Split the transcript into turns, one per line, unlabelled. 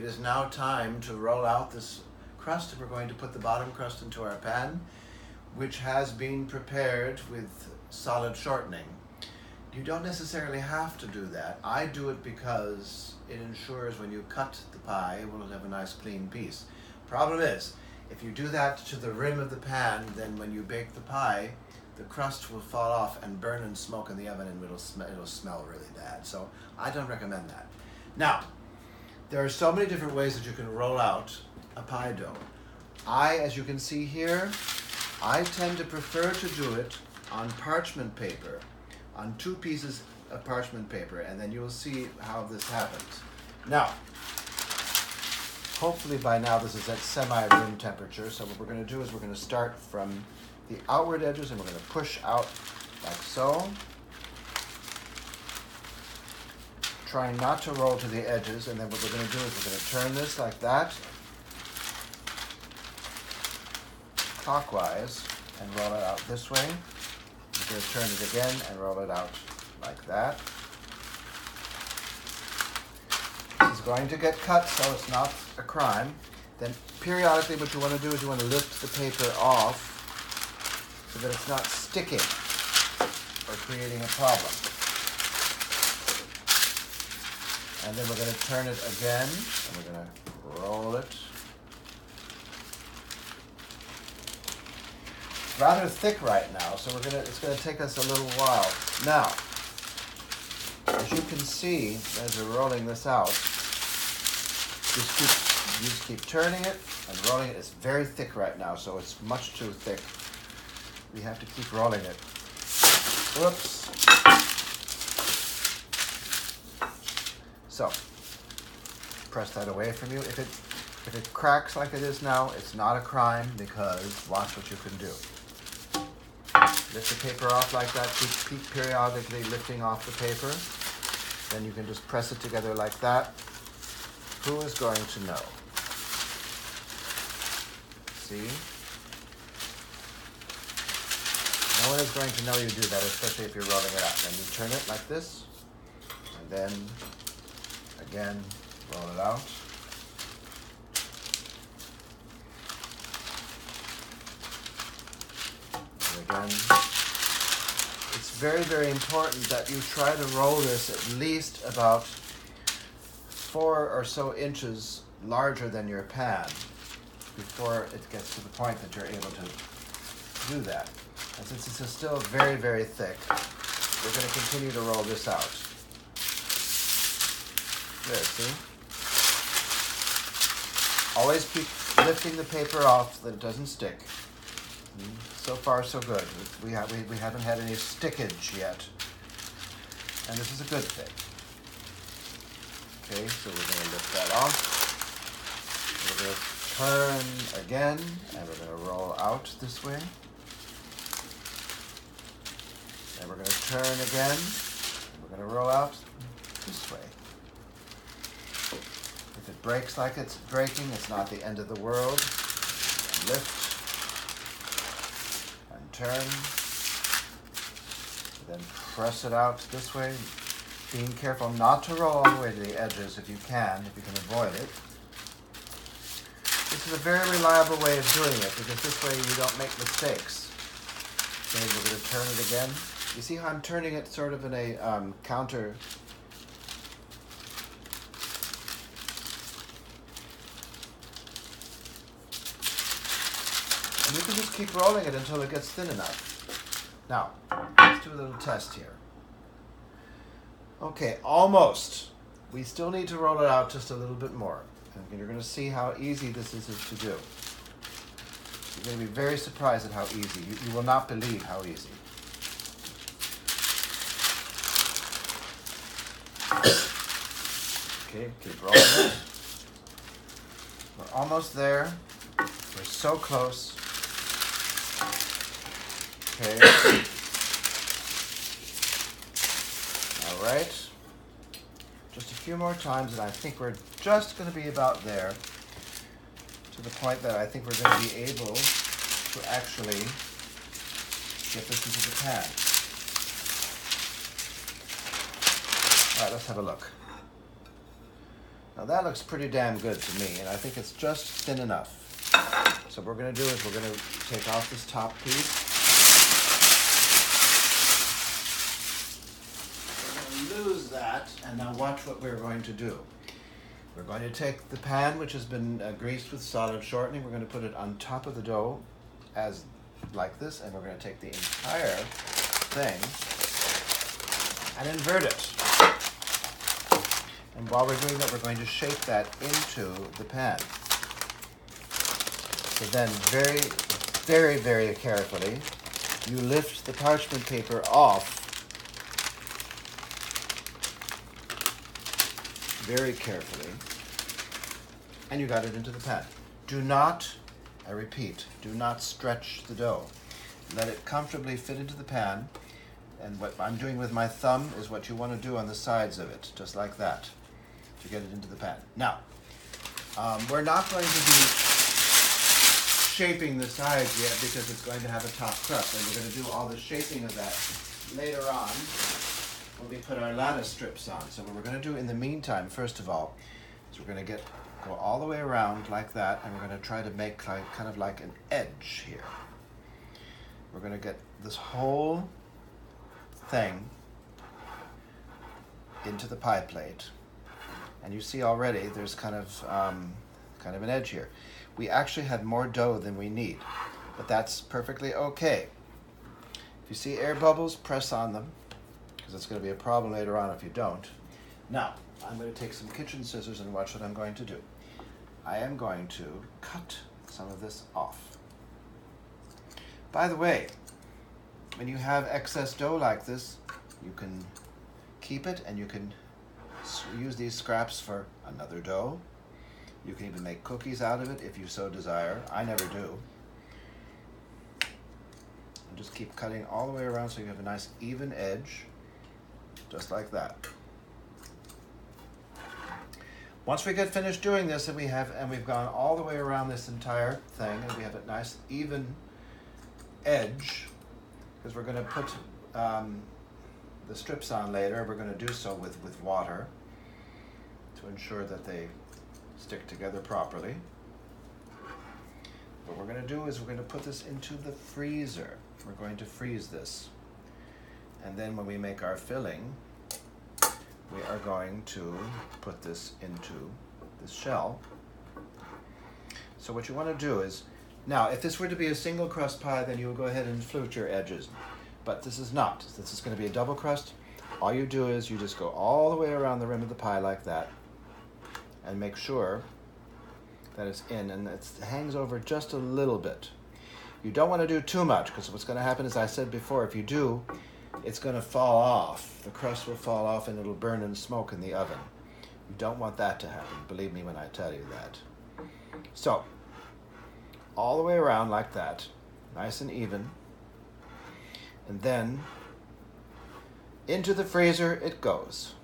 it is now time to roll out this crust. We're going to put the bottom crust into our pan, which has been prepared with solid shortening. You don't necessarily have to do that. I do it because it ensures when you cut the pie, it will have a nice clean piece. Problem is, if you do that to the rim of the pan, then when you bake the pie, the crust will fall off and burn and smoke in the oven, and it'll smell really bad. So I don't recommend that. Now, there are so many different ways that you can roll out a pie dough. As you can see here, I tend to prefer to do it on parchment paper, on 2 pieces of parchment paper, and then you'll see how this happens. Now, hopefully by now this is at semi-room temperature, so what we're going to do is we're going to start from the outward edges and we're going to push out like so. Trying not to roll to the edges, and then what we're going to do is we're going to turn this like that, clockwise, and roll it out this way. We're going to turn it again and roll it out like that. This is going to get cut, so it's not a crime. Then periodically what you want to do is you want to lift the paper off so that it's not sticking or creating a problem. And then we're going to turn it again, and we're going to roll it. It's rather thick right now, so it's going to take us a little while. Now, as you can see, as we're rolling this out, you just keep turning it and rolling it. It's very thick right now, so it's much too thick. We have to keep rolling it. Whoops. So, press that away from you. If it cracks like it is now, it's not a crime, because watch what you can do. Lift the paper off like that, keep periodically lifting off the paper. Then you can just press it together like that. Who is going to know? See? No one is going to know you do that, especially if you're rolling it out. Then you turn it like this, and then again, roll it out. And again, it's very, very important that you try to roll this at least about 4 or so inches larger than your pan before it gets to the point that you're able to do that. And since this is still very, very thick, we're going to continue to roll this out. There, see? Always keep lifting the paper off so that it doesn't stick. So far, so good. We haven't had any stickage yet. And this is a good thing. Okay, so we're going to lift that off. We're going to turn again, and we're going to roll out this way. And we're going to turn again, and we're going to roll out this way. If it breaks like it's breaking, it's not the end of the world. Lift and turn. Then press it out this way, being careful not to roll all the way to the edges if you can avoid it. This is a very reliable way of doing it, because this way you don't make mistakes. Okay, we're going to turn it again. You see how I'm turning it sort of in a counter. And you can just keep rolling it until it gets thin enough. Now, let's do a little test here. Okay, almost. We still need to roll it out just a little bit more. And you're going to see how easy this is to do. You're going to be very surprised at how easy. You will not believe how easy. Okay, keep rolling it. We're almost there. We're so close. Okay. All right. Just a few more times, and I think we're just going to be about there, to the point that I think we're going to be able to actually get this into the pan. All right, let's have a look. Now that looks pretty damn good to me, and I think it's just thin enough. So what we're going to do is we're going to take off this top piece. We're going to lose that, and now watch what we're going to do. We're going to take the pan, which has been greased with solid shortening. We're going to put it on top of the dough as like this, and we're going to take the entire thing and invert it. And while we're doing that, we're going to shape that into the pan. So then very, very, very carefully, you lift the parchment paper off very carefully, and you got it into the pan. Do not, I repeat, do not stretch the dough. Let it comfortably fit into the pan, and what I'm doing with my thumb is what you want to do on the sides of it, just like that, to get it into the pan. Now, we're not going to be shaping the sides yet because it's going to have a top crust, and we're going to do all the shaping of that later on when we put our lattice strips on. So what we're going to do in the meantime, first of all, is we're going to go all the way around like that, and we're going to try to make kind of like an edge here. We're going to get this whole thing into the pie plate, and you see already there's kind of an edge here. We actually had more dough than we need, but that's perfectly okay. If you see air bubbles, press on them, because it's going to be a problem later on if you don't. Now, I'm going to take some kitchen scissors and watch what I'm going to do. I am going to cut some of this off. By the way, when you have excess dough like this, you can keep it and you can use these scraps for another dough. You can even make cookies out of it if you so desire. I never do. And just keep cutting all the way around so you have a nice even edge, just like that. Once we get finished doing this, and we've gone all the way around this entire thing, and we have a nice even edge, because we're going to put the strips on later. We're going to do so with water to ensure that they stick together properly. What we're going to do is we're going to put this into the freezer. We're going to freeze this. And then when we make our filling, we are going to put this into this shell. So what you want to do is, now if this were to be a single crust pie, then you would go ahead and flute your edges. But this is not. This is going to be a double crust. All you do is you just go all the way around the rim of the pie like that, and make sure that it's in, and it hangs over just a little bit. You don't want to do too much, because what's going to happen, as I said before, if you do, it's going to fall off. The crust will fall off and it'll burn and smoke in the oven. You don't want that to happen, believe me when I tell you that. So, all the way around like that, nice and even, and then into the freezer it goes.